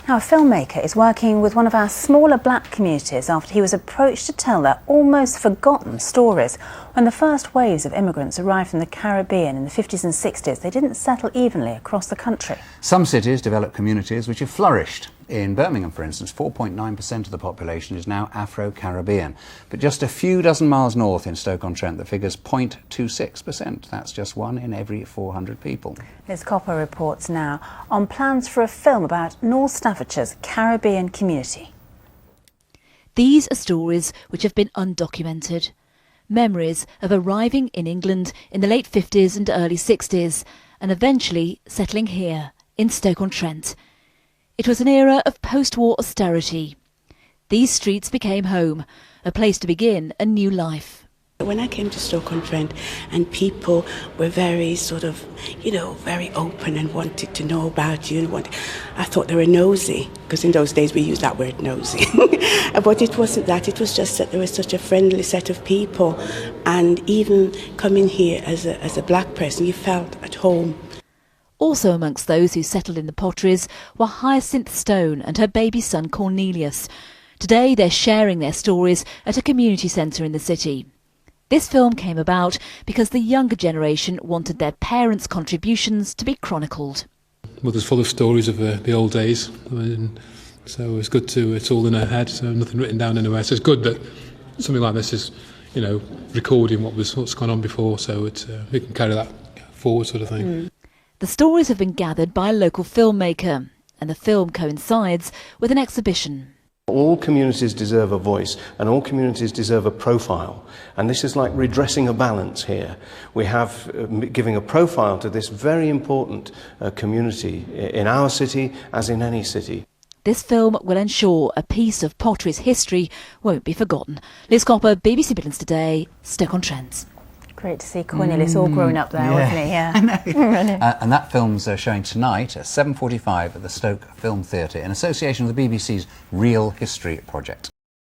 Now, a filmmaker is working with one of our smaller black communities after he was approached to tell their almost forgotten stories. When the first waves of immigrants arrived from the Caribbean in the 50s and 60s, they didn't settle evenly across the country. Some cities develop communities which have flourished. In Birmingham, for instance, 4.9% of the population is now Afro-Caribbean. But just a few dozen miles north in Stoke-on-Trent, the figure's 0.26%. That's just 1 in every 400 people. Liz Copper reports now on plans for a film about North Staffordshire's Caribbean community. These are stories which have been undocumented. Memories of arriving in England in the late 50s and early 60s and eventually settling here in Stoke-on-Trent. It was an era of post-war austerity. These streets became home, a place to begin a new life. When I came to Stoke-on-Trent and people were very very open and wanted to know about you, I thought they were nosy, because in those days we used that word nosy. But it wasn't that, it was just that there was such a friendly set of people, and even coming here as a black person, you felt at home. Also amongst those who settled in the Potteries were Hyacinth Stone and her baby son Cornelius. Today they're sharing their stories at a community centre in the city. This film came about because the younger generation wanted their parents' contributions to be chronicled. Mother's full of stories of the old days, so it's good it's all in her head, so nothing written down anywhere. So it's good that something like this is, recording what's gone on before, so we can carry that forward, sort of thing. The stories have been gathered by a local filmmaker, and the film coincides with an exhibition. All communities deserve a voice, and all communities deserve a profile, and this is like redressing a balance here. We have giving a profile to this very important community in our city as in any city. This film will ensure a piece of Potteries history won't be forgotten. Liz Copper, BBC Midlands Today, Stoke-on-Trent. Great to see Cornelius all grown up there, wasn't he? Yeah. I know. And that film's showing tonight at 7:45 at the Stoke Film Theatre in association with the BBC's Real History Project.